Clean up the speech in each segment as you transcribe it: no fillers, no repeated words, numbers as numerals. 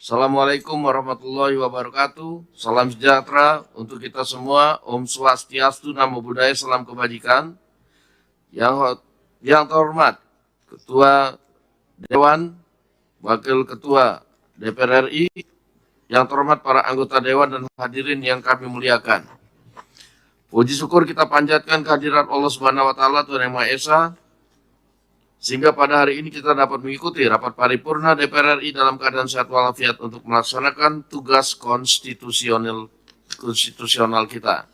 Assalamualaikum warahmatullahi wabarakatuh. Salam sejahtera untuk kita semua. Om Swastiastu, Namo Buddhaya, salam kebajikan. Yang terhormat Ketua Dewan, Wakil Ketua DPR RI, yang terhormat para anggota Dewan dan hadirin yang kami muliakan. Puji syukur kita panjatkan kehadirat Allah Subhanahu wa Ta'ala, Tuhan Yang Maha Esa, sehingga pada hari ini kita dapat mengikuti rapat paripurna DPR RI dalam keadaan sehat walafiat untuk melaksanakan tugas konstitusional kita.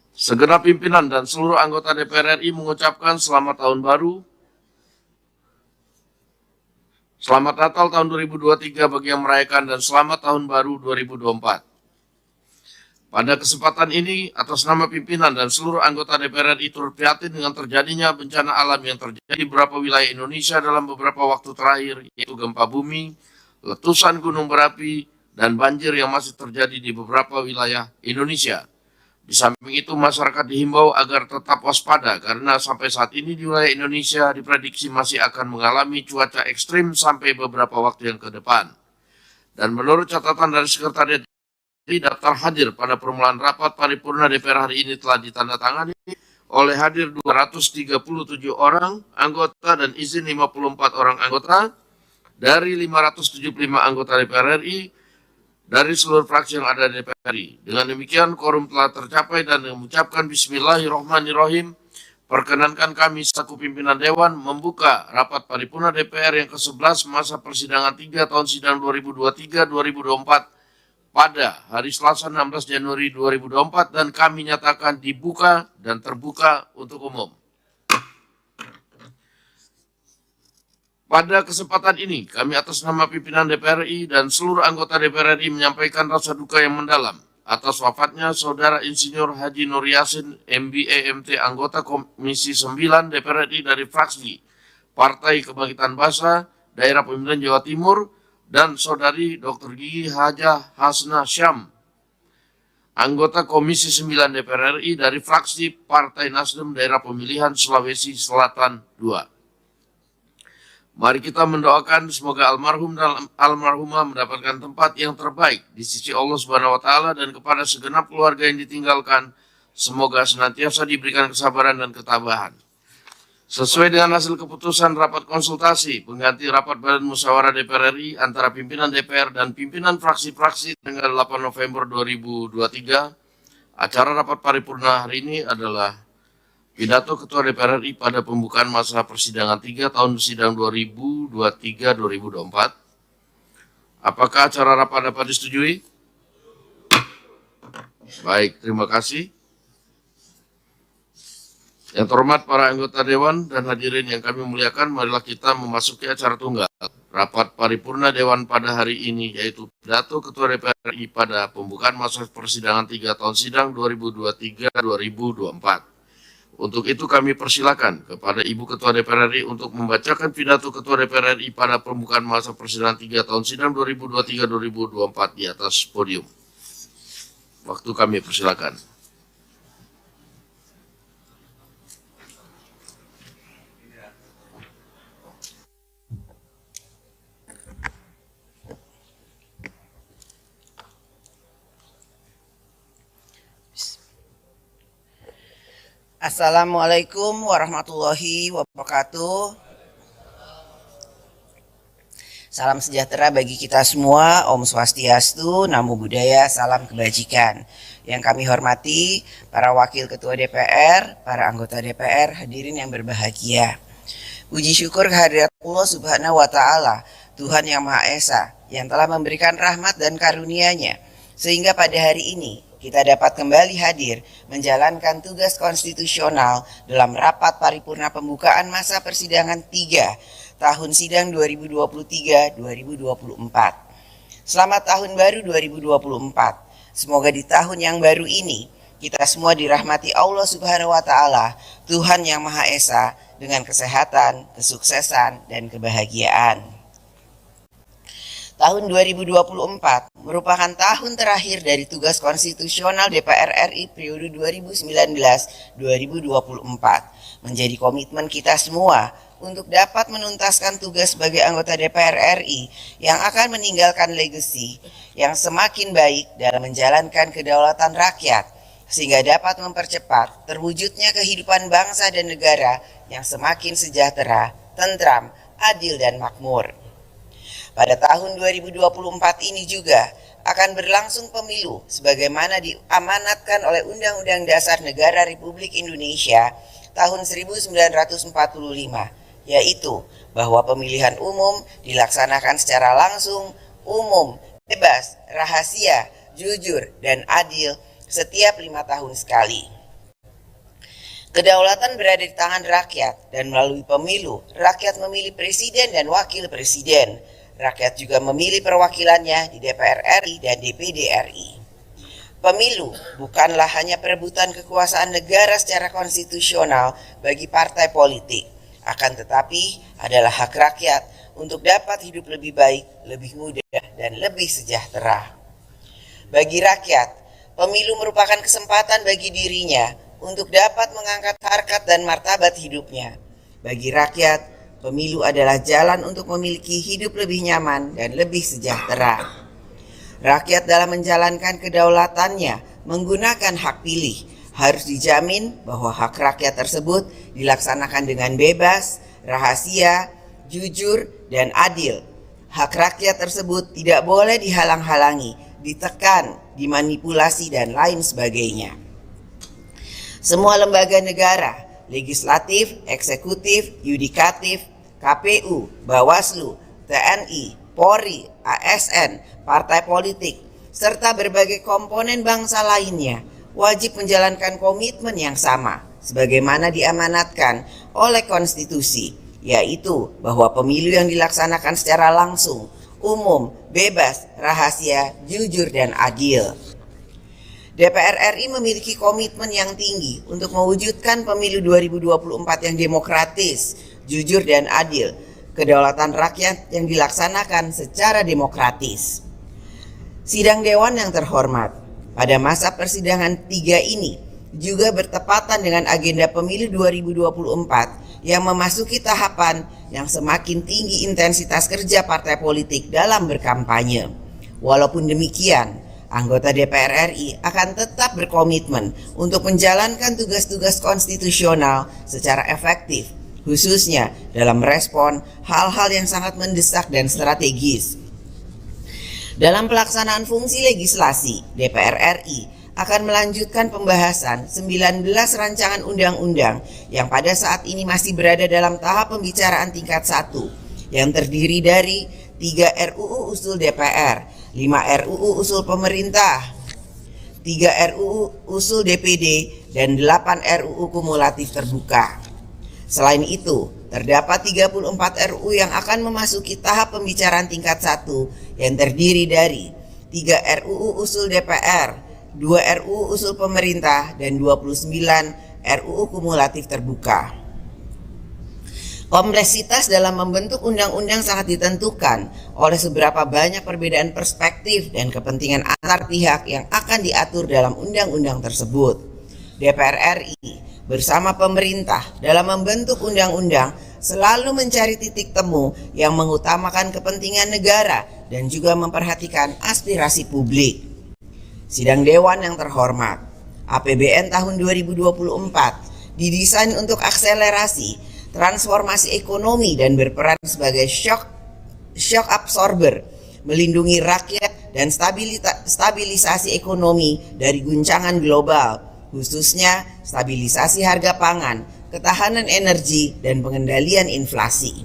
Segenap pimpinan dan seluruh anggota DPR RI mengucapkan selamat tahun baru. Selamat Natal tahun 2023 bagi yang merayakan dan selamat tahun baru 2024. Pada kesempatan ini, atas nama pimpinan dan seluruh anggota DPR RI turut prihatin dengan terjadinya bencana alam yang terjadi di beberapa wilayah Indonesia dalam beberapa waktu terakhir, yaitu gempa bumi, letusan gunung berapi, dan banjir yang masih terjadi di beberapa wilayah Indonesia. Di samping itu, masyarakat dihimbau agar tetap waspada karena sampai saat ini di wilayah Indonesia diprediksi masih akan mengalami cuaca ekstrim sampai beberapa waktu yang ke depan. Dan menurut catatan dari Sekretariat, daftar hadir pada permulaan rapat paripurna DPR hari ini telah ditandatangani oleh hadir 237 orang anggota dan izin 54 orang anggota dari 575 anggota DPR RI dari seluruh fraksi yang ada di DPR RI. Dengan demikian, quorum telah tercapai dan mengucapkan Bismillahirrahmanirrahim. Perkenankan kami selaku pimpinan Dewan membuka rapat paripurna DPR yang ke-11 masa persidangan 3 tahun sidang 2023-2024 pada hari Selasa 16 Januari 2024 dan kami nyatakan dibuka dan terbuka untuk umum. Pada kesempatan ini, kami atas nama pimpinan DPR RI dan seluruh anggota DPR RI menyampaikan rasa duka yang mendalam atas wafatnya Saudara Insinyur Haji Nur Yassin, MBA MT, anggota Komisi 9 DPR RI dari fraksi Partai Kebangkitan Bangsa, Daerah Pemilihan Jawa Timur, dan Saudari Dr. Gigi Hajah Hasna Syam, anggota Komisi 9 DPR RI dari fraksi Partai Nasdem Daerah Pemilihan Sulawesi Selatan II. Mari kita mendoakan semoga almarhum dan almarhumah mendapatkan tempat yang terbaik di sisi Allah Subhanahu wa Ta'ala, dan kepada segenap keluarga yang ditinggalkan, semoga senantiasa diberikan kesabaran dan ketabahan. Sesuai dengan hasil keputusan rapat konsultasi pengganti rapat Badan Musyawarah DPR RI antara pimpinan DPR dan pimpinan fraksi-fraksi tanggal 8 November 2023, acara rapat paripurna hari ini adalah pidato Ketua DPR RI pada pembukaan masa persidangan 3 tahun sidang 2023-2024. Apakah acara rapat dapat disetujui? Baik, terima kasih. Yang terhormat para anggota Dewan dan hadirin yang kami muliakan, marilah kita memasuki acara tunggal rapat paripurna Dewan pada hari ini, yaitu pidato Ketua DPR RI pada pembukaan masa persidangan 3 tahun sidang 2023-2024. Untuk itu kami persilakan kepada Ibu Ketua DPR RI untuk membacakan pidato Ketua DPR RI pada pembukaan masa persidangan 3 tahun sidang 2023-2024 di atas podium. Waktu kami persilakan. Assalamualaikum warahmatullahi wabarakatuh. Salam sejahtera bagi kita semua. Om Swastiastu, Namo Buddhaya, salam kebajikan. Yang kami hormati para wakil ketua DPR, para anggota DPR, hadirin yang berbahagia. Puji syukur kehadirat Allah Subhanahu wa Ta'ala, Tuhan Yang Maha Esa, yang telah memberikan rahmat dan karunia-Nya sehingga pada hari ini kita dapat kembali hadir menjalankan tugas konstitusional dalam rapat paripurna pembukaan masa persidangan 3 tahun sidang 2023-2024. Selamat tahun baru 2024. Semoga di tahun yang baru ini kita semua dirahmati Allah Subhanahu wa Ta'ala, Tuhan Yang Maha Esa, dengan kesehatan, kesuksesan, dan kebahagiaan. Tahun 2024 merupakan tahun terakhir dari tugas konstitusional DPR RI periode 2019-2024. Menjadi komitmen kita semua untuk dapat menuntaskan tugas sebagai anggota DPR RI yang akan meninggalkan legasi yang semakin baik dalam menjalankan kedaulatan rakyat, sehingga dapat mempercepat terwujudnya kehidupan bangsa dan negara yang semakin sejahtera, tentram, adil, dan makmur. Pada tahun 2024 ini juga akan berlangsung pemilu sebagaimana diamanatkan oleh Undang-Undang Dasar Negara Republik Indonesia tahun 1945, yaitu bahwa pemilihan umum dilaksanakan secara langsung, umum, bebas, rahasia, jujur, dan adil setiap 5 tahun sekali. Kedaulatan berada di tangan rakyat, dan melalui pemilu, rakyat memilih presiden dan wakil presiden. Rakyat juga memilih perwakilannya di DPR RI dan DPD RI. Pemilu bukanlah hanya perebutan kekuasaan negara secara konstitusional bagi partai politik, akan tetapi adalah hak rakyat untuk dapat hidup lebih baik, lebih mudah, dan lebih sejahtera. Bagi rakyat, pemilu merupakan kesempatan bagi dirinya untuk dapat mengangkat harkat dan martabat hidupnya. Bagi rakyat, pemilu adalah jalan untuk memiliki hidup lebih nyaman dan lebih sejahtera. Rakyat dalam menjalankan kedaulatannya menggunakan hak pilih harus dijamin bahwa hak rakyat tersebut dilaksanakan dengan bebas, rahasia, jujur, dan adil. Hak rakyat tersebut tidak boleh dihalang-halangi, ditekan, dimanipulasi, dan lain sebagainya. Semua lembaga negara, legislatif, eksekutif, yudikatif, KPU, Bawaslu, TNI, Polri, ASN, partai politik, serta berbagai komponen bangsa lainnya wajib menjalankan komitmen yang sama sebagaimana diamanatkan oleh konstitusi, yaitu bahwa pemilu yang dilaksanakan secara langsung, umum, bebas, rahasia, jujur, dan adil. DPR RI memiliki komitmen yang tinggi untuk mewujudkan pemilu 2024 yang demokratis, jujur, dan adil, kedaulatan rakyat yang dilaksanakan secara demokratis. Sidang Dewan yang terhormat, pada masa persidangan 3 ini juga bertepatan dengan agenda pemilu 2024 yang memasuki tahapan yang semakin tinggi intensitas kerja partai politik dalam berkampanye. Walaupun demikian, anggota DPR RI akan tetap berkomitmen untuk menjalankan tugas-tugas konstitusional secara efektif, khususnya dalam merespon hal-hal yang sangat mendesak dan strategis. Dalam pelaksanaan fungsi legislasi, DPR RI akan melanjutkan pembahasan 19 rancangan undang-undang yang pada saat ini masih berada dalam tahap pembicaraan tingkat 1, yang terdiri dari 3 RUU usul DPR, 5 RUU usul pemerintah, 3 RUU usul DPD, dan 8 RUU kumulatif terbuka. Selain itu, terdapat 34 RUU yang akan memasuki tahap pembicaraan tingkat 1 yang terdiri dari 3 RUU usul DPR, 2 RUU usul pemerintah, dan 29 RUU kumulatif terbuka. Kompleksitas dalam membentuk undang-undang sangat ditentukan oleh seberapa banyak perbedaan perspektif dan kepentingan antar pihak yang akan diatur dalam undang-undang tersebut. DPR RI bersama pemerintah dalam membentuk undang-undang selalu mencari titik temu yang mengutamakan kepentingan negara dan juga memperhatikan aspirasi publik. Sidang Dewan yang terhormat, APBN tahun 2024 didesain untuk akselerasi transformasi ekonomi dan berperan sebagai shock absorber, melindungi rakyat dan stabilisasi ekonomi dari guncangan global, khususnya stabilisasi harga pangan, ketahanan energi, dan pengendalian inflasi.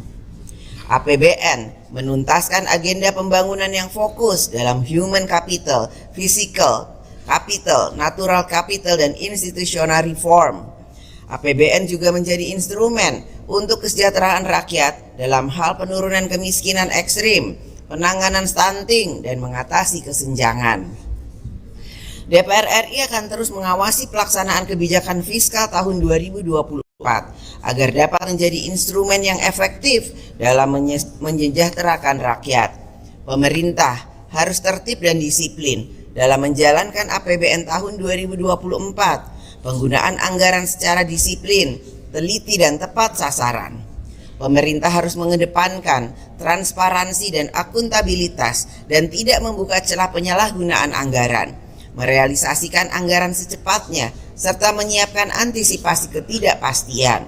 APBN menuntaskan agenda pembangunan yang fokus dalam human capital, physical capital, natural capital, dan institutional reform. APBN juga menjadi instrumen untuk kesejahteraan rakyat dalam hal penurunan kemiskinan ekstrim, penanganan stunting, dan mengatasi kesenjangan. DPR RI akan terus mengawasi pelaksanaan kebijakan fiskal tahun 2024 agar dapat menjadi instrumen yang efektif dalam menyejahterakan rakyat. Pemerintah harus tertib dan disiplin dalam menjalankan APBN tahun 2024. Penggunaan anggaran secara disiplin, teliti, dan tepat sasaran. pemerintah harus mengedepankan transparansi dan akuntabilitas dan tidak membuka celah penyalahgunaan anggaran, merealisasikan anggaran secepatnya, serta menyiapkan antisipasi ketidakpastian.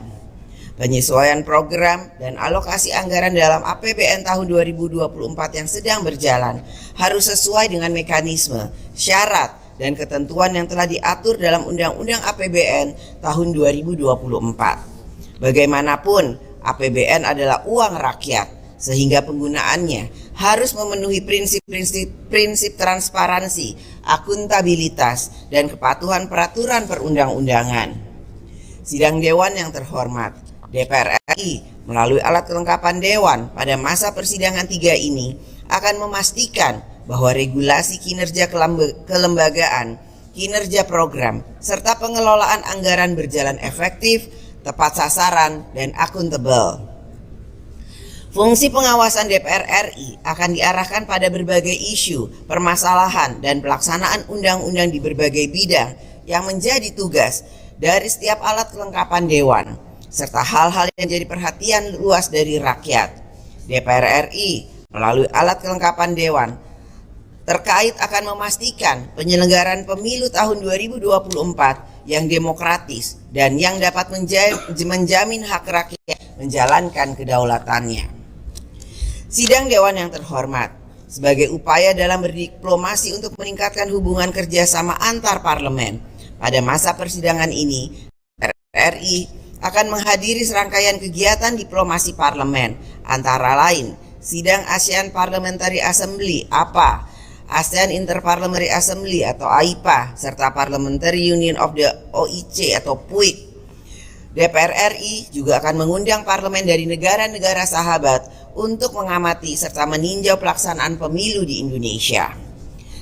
Penyesuaian program dan alokasi anggaran dalam APBN tahun 2024 yang sedang berjalan harus sesuai dengan mekanisme, syarat, dan ketentuan yang telah diatur dalam Undang-Undang APBN tahun 2024. Bagaimanapun, APBN adalah uang rakyat, sehingga penggunaannya harus memenuhi prinsip transparansi, akuntabilitas, dan kepatuhan peraturan perundang-undangan. Sidang Dewan yang terhormat, DPR RI melalui alat kelengkapan Dewan pada masa persidangan 3 ini akan memastikan bahwa regulasi kinerja kelembagaan, kinerja program, serta pengelolaan anggaran berjalan efektif, tepat sasaran, dan akuntabel. Fungsi pengawasan DPR RI akan diarahkan pada berbagai isu, permasalahan, dan pelaksanaan undang-undang di berbagai bidang yang menjadi tugas dari setiap alat kelengkapan Dewan, serta hal-hal yang jadi perhatian luas dari rakyat. DPR RI melalui alat kelengkapan Dewan terkait akan memastikan penyelenggaraan pemilu tahun 2024 yang demokratis dan yang dapat menjamin hak rakyat menjalankan kedaulatannya. Sidang Dewan yang terhormat, sebagai upaya dalam berdiplomasi untuk meningkatkan hubungan kerjasama antar parlemen, pada masa persidangan ini, DPR RI akan menghadiri serangkaian kegiatan diplomasi parlemen, antara lain sidang ASEAN Parliamentary Assembly (APA), ASEAN Interparliamentary Assembly atau AIPA, serta Parliamentary Union of the OIC atau PUIC. DPR RI juga akan mengundang parlemen dari negara-negara sahabat untuk mengamati serta meninjau pelaksanaan pemilu di Indonesia.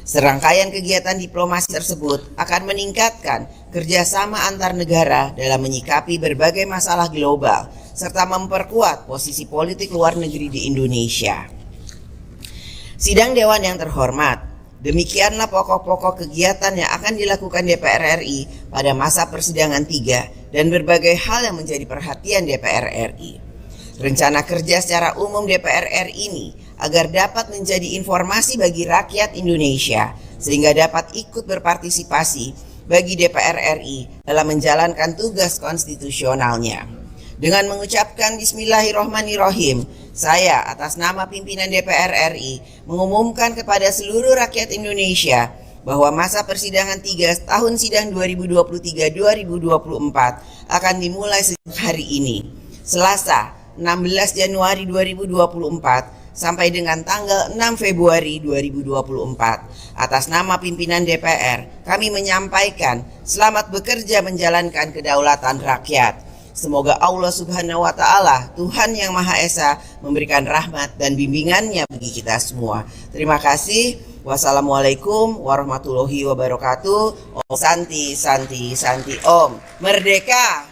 Serangkaian kegiatan diplomasi tersebut akan meningkatkan kerjasama antar negara dalam menyikapi berbagai masalah global, serta memperkuat posisi politik luar negeri di Indonesia. Sidang Dewan yang terhormat, demikianlah pokok-pokok kegiatan yang akan dilakukan DPR RI pada masa persidangan 3 dan berbagai hal yang menjadi perhatian DPR RI. Rencana kerja secara umum DPR RI ini agar dapat menjadi informasi bagi rakyat Indonesia, sehingga dapat ikut berpartisipasi bagi DPR RI dalam menjalankan tugas konstitusionalnya. Dengan mengucapkan Bismillahirrohmanirrohim, saya atas nama pimpinan DPR RI mengumumkan kepada seluruh rakyat Indonesia bahwa masa persidangan 3 tahun sidang 2023-2024 akan dimulai sejak hari ini, Selasa 16 Januari 2024 sampai dengan tanggal 6 Februari 2024. Atas nama pimpinan DPR, kami menyampaikan selamat bekerja menjalankan kedaulatan rakyat. Semoga Allah Subhanahu wa Ta'ala, Tuhan yang Maha Esa, memberikan rahmat dan bimbingannya bagi kita semua. Terima kasih. Wassalamualaikum warahmatullahi wabarakatuh. Om Santi, Santi, Santi, Om. Merdeka!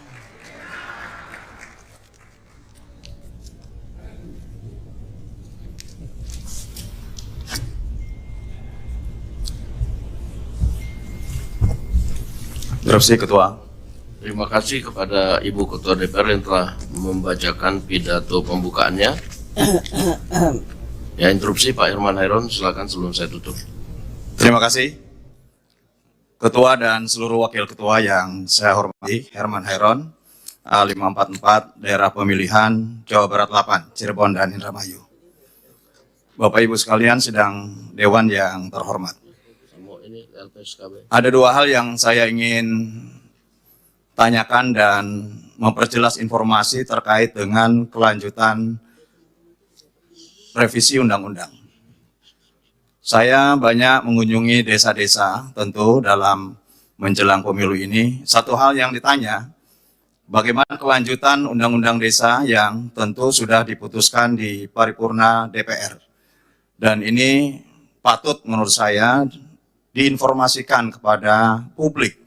Interupsi Ketua. Terima kasih kepada Ibu Ketua DPR yang telah membacakan pidato pembukaannya. Ya, interupsi Pak Herman Hairon, silakan sebelum saya tutup. Terima kasih Ketua dan seluruh Wakil Ketua yang saya hormati. Herman Hairon, A544, Daerah Pemilihan Jawa Barat 8, Cirebon dan Indramayu. Bapak Ibu sekalian, sidang Dewan yang terhormat. Ada dua hal yang saya ingin tanyakan dan memperjelas informasi terkait dengan kelanjutan revisi undang-undang. Saya banyak mengunjungi desa-desa tentu dalam menjelang pemilu ini. Satu hal yang ditanya, bagaimana kelanjutan undang-undang desa yang tentu sudah diputuskan di paripurna DPR. Dan ini patut menurut saya diinformasikan kepada publik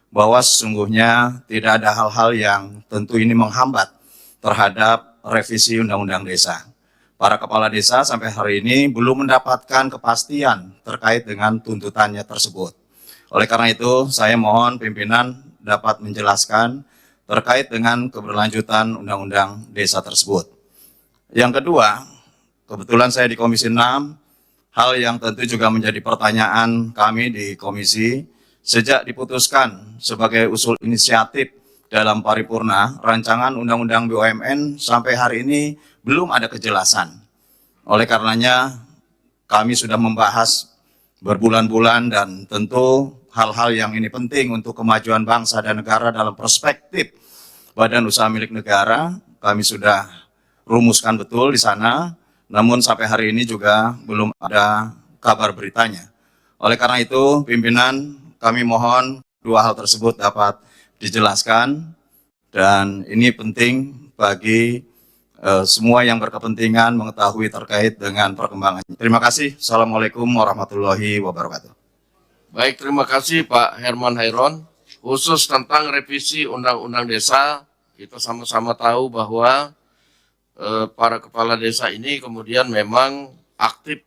bahwa sesungguhnya tidak ada hal-hal yang tentu ini menghambat terhadap revisi Undang-Undang Desa. Para kepala desa sampai hari ini belum mendapatkan kepastian terkait dengan tuntutannya tersebut. Oleh karena itu, saya mohon pimpinan dapat menjelaskan terkait dengan keberlanjutan Undang-Undang Desa tersebut. Yang kedua, kebetulan saya di Komisi 6, hal yang tentu juga menjadi pertanyaan kami di komisi, sejak diputuskan sebagai usul inisiatif dalam paripurna, rancangan Undang-Undang BUMN sampai hari ini belum ada kejelasan. Oleh karenanya, kami sudah membahas berbulan-bulan dan tentu hal-hal yang ini penting untuk kemajuan bangsa dan negara dalam perspektif badan usaha milik negara. Kami sudah rumuskan betul di sana, namun sampai hari ini juga belum ada kabar beritanya. Oleh karena itu, pimpinan, kami mohon dua hal tersebut dapat dijelaskan, dan ini penting bagi semua yang berkepentingan mengetahui terkait dengan perkembangannya. Terima kasih. Assalamualaikum warahmatullahi wabarakatuh. Baik, terima kasih Pak Herman Hairon. Khusus tentang revisi Undang-Undang Desa, kita sama-sama tahu bahwa para kepala desa ini kemudian memang aktif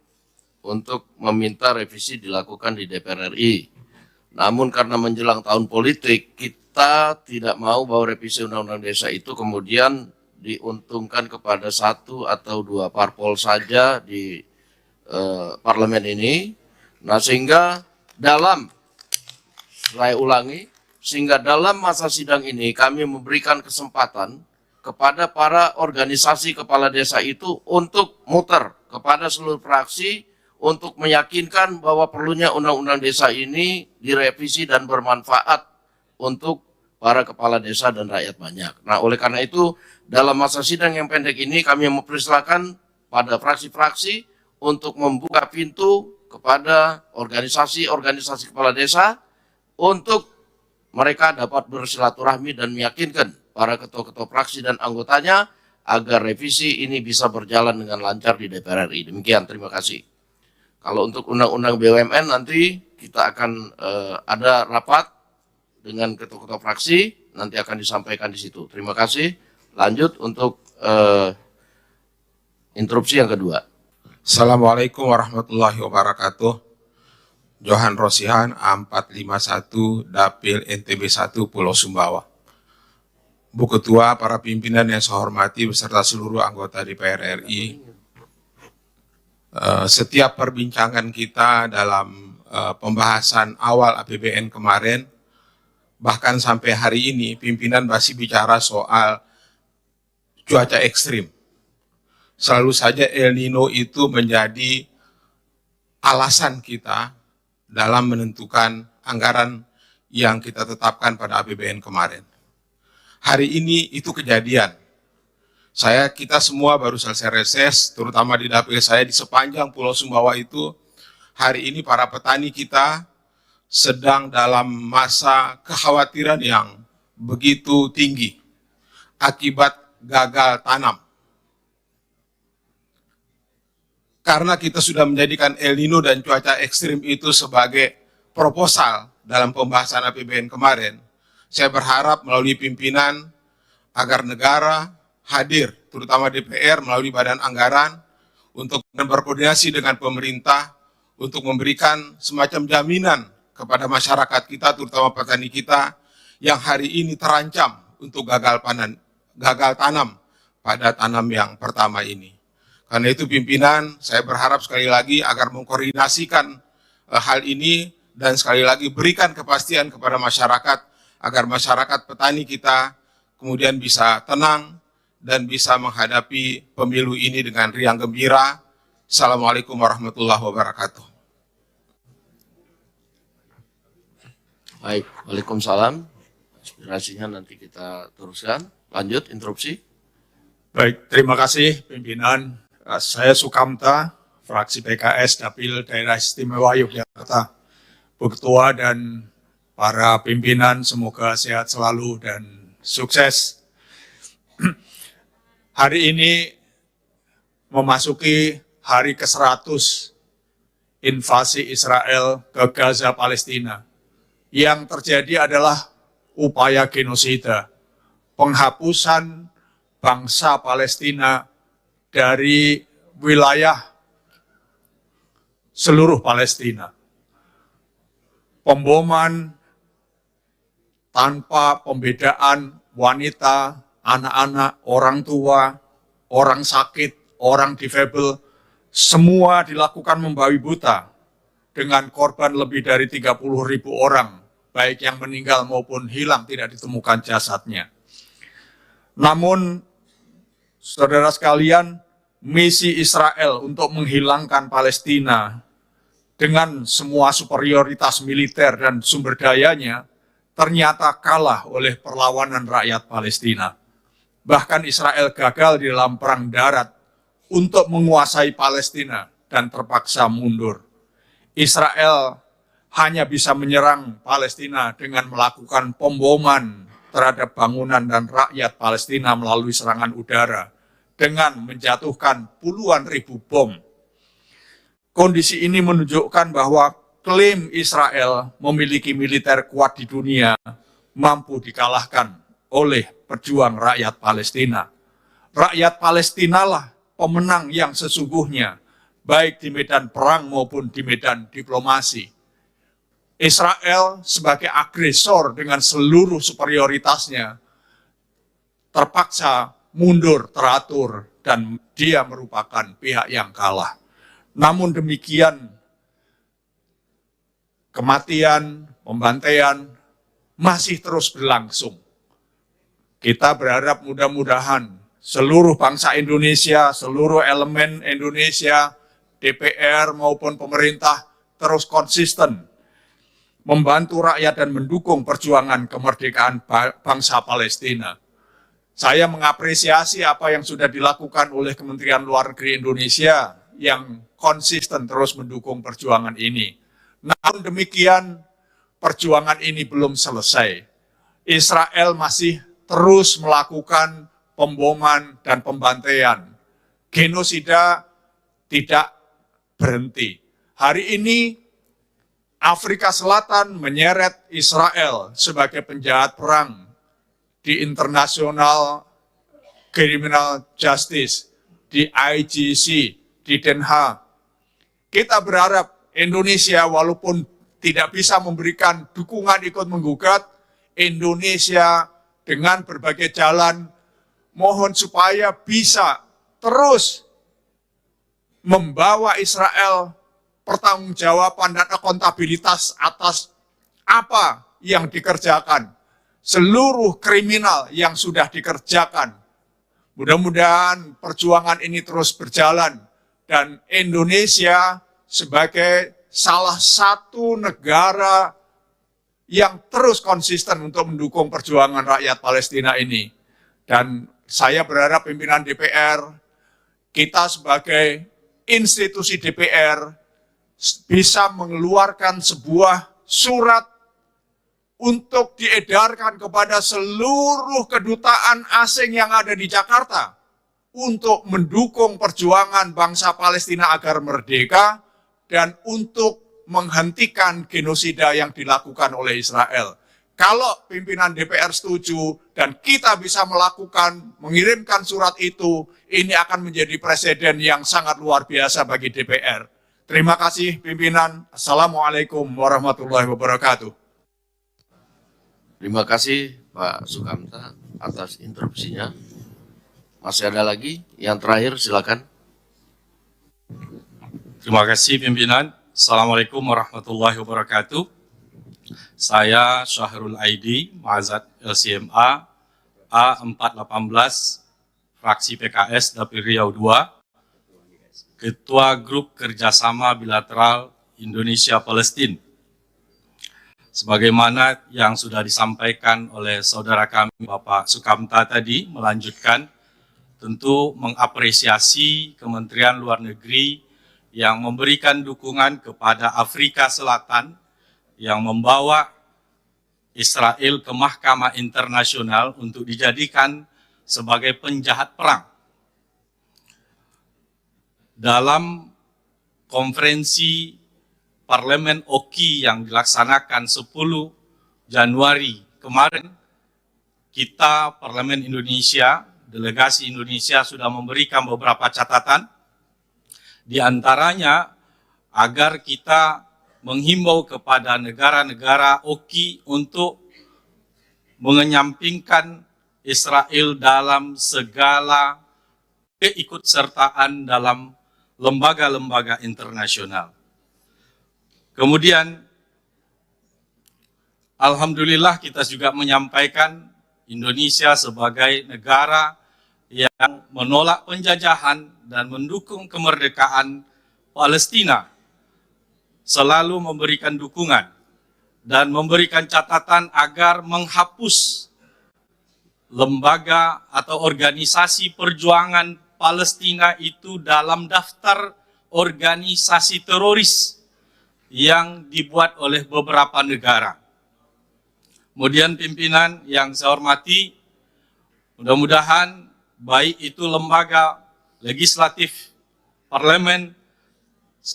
untuk meminta revisi dilakukan di DPR RI. Namun karena menjelang tahun politik, kita tidak mau bahwa revisi Undang-Undang Desa itu kemudian diuntungkan kepada satu atau dua parpol saja di parlemen ini. Nah, sehingga dalam masa sidang ini kami memberikan kesempatan kepada para organisasi kepala desa itu untuk muter kepada seluruh fraksi untuk meyakinkan bahwa perlunya undang-undang desa ini direvisi dan bermanfaat untuk para kepala desa dan rakyat banyak. Nah, oleh karena itu, dalam masa sidang yang pendek ini kami mempersilakan pada fraksi-fraksi untuk membuka pintu kepada organisasi-organisasi kepala desa untuk mereka dapat bersilaturahmi dan meyakinkan para ketua-ketua fraksi dan anggotanya agar revisi ini bisa berjalan dengan lancar di DPR RI. Demikian, terima kasih. Kalau untuk Undang-Undang BUMN nanti kita akan ada rapat dengan ketua-ketua fraksi, nanti akan disampaikan di situ. Terima kasih. Lanjut untuk interupsi yang kedua. Assalamualaikum warahmatullahi wabarakatuh. Johan Rosihan, A451, Dapil NTB 1, Pulau Sumbawa. Bu Ketua, para pimpinan yang saya hormati beserta seluruh anggota DPR RI, setiap perbincangan kita dalam pembahasan awal APBN kemarin, bahkan sampai hari ini, pimpinan masih bicara soal cuaca ekstrim. Selalu saja El Nino itu menjadi alasan kita dalam menentukan anggaran yang kita tetapkan pada APBN kemarin. Hari ini itu kejadian. Kita semua baru selesai reses, terutama di dapil saya di sepanjang Pulau Sumbawa itu, hari ini para petani kita sedang dalam masa kekhawatiran yang begitu tinggi akibat gagal tanam. Karena kita sudah menjadikan El Nino dan cuaca ekstrim itu sebagai proposal dalam pembahasan APBN kemarin, saya berharap melalui pimpinan agar negara hadir, terutama DPR melalui badan anggaran, untuk berkoordinasi dengan pemerintah, untuk memberikan semacam jaminan kepada masyarakat kita, terutama petani kita, yang hari ini terancam untuk gagal tanam pada tanam yang pertama ini. Karena itu pimpinan, saya berharap sekali lagi agar mengkoordinasikan hal ini, dan sekali lagi berikan kepastian kepada masyarakat, agar masyarakat petani kita kemudian bisa tenang dan bisa menghadapi pemilu ini dengan riang gembira. Assalamualaikum warahmatullahi wabarakatuh. Baik, waalaikumsalam. Aspirasinya nanti kita teruskan. Lanjut, interupsi. Baik, terima kasih pimpinan. Saya Sukamta, fraksi PKS Dapil Daerah Istimewa Yogyakarta. Bu Ketua dan para pimpinan semoga sehat selalu dan sukses. Hari ini memasuki hari ke-100 invasi Israel ke Gaza, Palestina. Yang terjadi adalah upaya genosida, penghapusan bangsa Palestina dari wilayah seluruh Palestina. Pemboman tanpa pembedaan wanita, anak-anak, orang tua, orang sakit, orang difabel, semua dilakukan membabi buta dengan korban lebih dari 30.000 orang, baik yang meninggal maupun hilang tidak ditemukan jasadnya. Namun, saudara sekalian, misi Israel untuk menghilangkan Palestina dengan semua superioritas militer dan sumber dayanya ternyata kalah oleh perlawanan rakyat Palestina. Bahkan Israel gagal di dalam perang darat untuk menguasai Palestina dan terpaksa mundur. Israel hanya bisa menyerang Palestina dengan melakukan pemboman terhadap bangunan dan rakyat Palestina melalui serangan udara dengan menjatuhkan puluhan ribu bom. Kondisi ini menunjukkan bahwa klaim Israel memiliki militer kuat di dunia mampu dikalahkan oleh pejuang rakyat Palestina. Rakyat Palestina lah pemenang yang sesungguhnya, baik di medan perang maupun di medan diplomasi. Israel sebagai agresor dengan seluruh superioritasnya terpaksa mundur teratur dan dia merupakan pihak yang kalah. Namun demikian, kematian, pembantaian masih terus berlangsung. Kita berharap mudah-mudahan seluruh bangsa Indonesia, seluruh elemen Indonesia, DPR maupun pemerintah terus konsisten membantu rakyat dan mendukung perjuangan kemerdekaan bangsa Palestina. Saya mengapresiasi apa yang sudah dilakukan oleh Kementerian Luar Negeri Indonesia yang konsisten terus mendukung perjuangan ini. Namun demikian, perjuangan ini belum selesai. Israel masih terus melakukan pemboman dan pembantaian. Genosida tidak berhenti. Hari ini Afrika Selatan menyeret Israel sebagai penjahat perang di International Criminal Justice, di ICC, di Den Haag. Kita berharap Indonesia walaupun tidak bisa memberikan dukungan ikut menggugat, Indonesia dengan berbagai jalan mohon supaya bisa terus membawa Israel pertanggungjawaban dan akuntabilitas atas apa yang dikerjakan, seluruh kriminal yang sudah dikerjakan. Mudah-mudahan perjuangan ini terus berjalan dan Indonesia sebagai salah satu negara yang terus konsisten untuk mendukung perjuangan rakyat Palestina ini. Dan saya berharap pimpinan DPR, kita sebagai institusi DPR bisa mengeluarkan sebuah surat untuk diedarkan kepada seluruh kedutaan asing yang ada di Jakarta untuk mendukung perjuangan bangsa Palestina agar merdeka dan untuk menghentikan genosida yang dilakukan oleh Israel. Kalau pimpinan DPR setuju dan kita bisa melakukan, mengirimkan surat itu, ini akan menjadi presiden yang sangat luar biasa bagi DPR. Terima kasih pimpinan. Assalamualaikum warahmatullahi wabarakatuh. Terima kasih Pak Sukamta atas interupsinya. Masih ada lagi? Yang terakhir silakan. Terima kasih pimpinan. Assalamualaikum warahmatullahi wabarakatuh. Saya Syahrul Aidi, Mazat LCMA, A418, fraksi PKS Dapil Riau II, Ketua Grup Kerjasama Bilateral Indonesia-Palestina. Sebagaimana yang sudah disampaikan oleh saudara kami Bapak Sukamta tadi, melanjutkan tentu mengapresiasi Kementerian Luar Negeri yang memberikan dukungan kepada Afrika Selatan yang membawa Israel ke Mahkamah Internasional untuk dijadikan sebagai penjahat perang. Dalam konferensi Parlemen OKI yang dilaksanakan 10 Januari kemarin, kita Parlemen Indonesia, delegasi Indonesia sudah memberikan beberapa catatan, di antaranya agar kita menghimbau kepada negara-negara OKI untuk mengenyampingkan Israel dalam segala keikutsertaan dalam lembaga-lembaga internasional. Kemudian, alhamdulillah kita juga menyampaikan Indonesia sebagai negara yang menolak penjajahan dan mendukung kemerdekaan Palestina, selalu memberikan dukungan dan memberikan catatan agar menghapus lembaga atau organisasi perjuangan Palestina itu dalam daftar organisasi teroris yang dibuat oleh beberapa negara. Kemudian pimpinan yang saya hormati, mudah-mudahan baik itu lembaga legislatif, parlemen,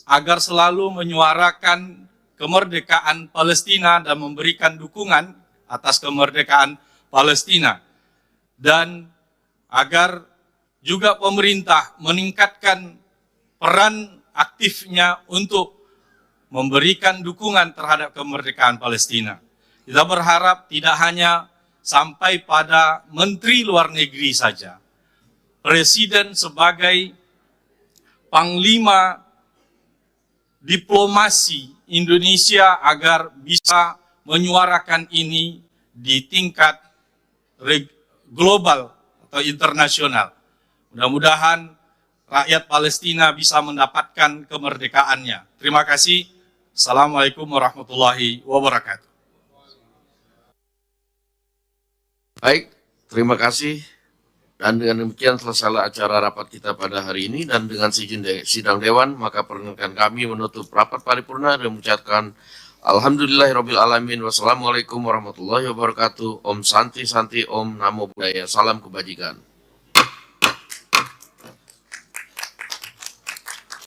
agar selalu menyuarakan kemerdekaan Palestina dan memberikan dukungan atas kemerdekaan Palestina. Dan agar juga pemerintah meningkatkan peran aktifnya untuk memberikan dukungan terhadap kemerdekaan Palestina. Kita berharap tidak hanya sampai pada Menteri Luar Negeri saja. Presiden sebagai Panglima diplomasi Indonesia agar bisa menyuarakan ini di tingkat global atau internasional. Mudah-mudahan rakyat Palestina bisa mendapatkan kemerdekaannya. Terima kasih. Assalamualaikum warahmatullahi wabarakatuh. Baik, terima kasih. Dan dengan demikian selesai acara rapat kita pada hari ini, dan dengan izin sidang dewan, maka perkenankan kami menutup rapat paripurna dan mengucapkan alhamdulillahirabbil alamin. Wassalamualaikum warahmatullahi wabarakatuh. Om Santi Santi, Om Namo Buddhaya. Salam kebajikan.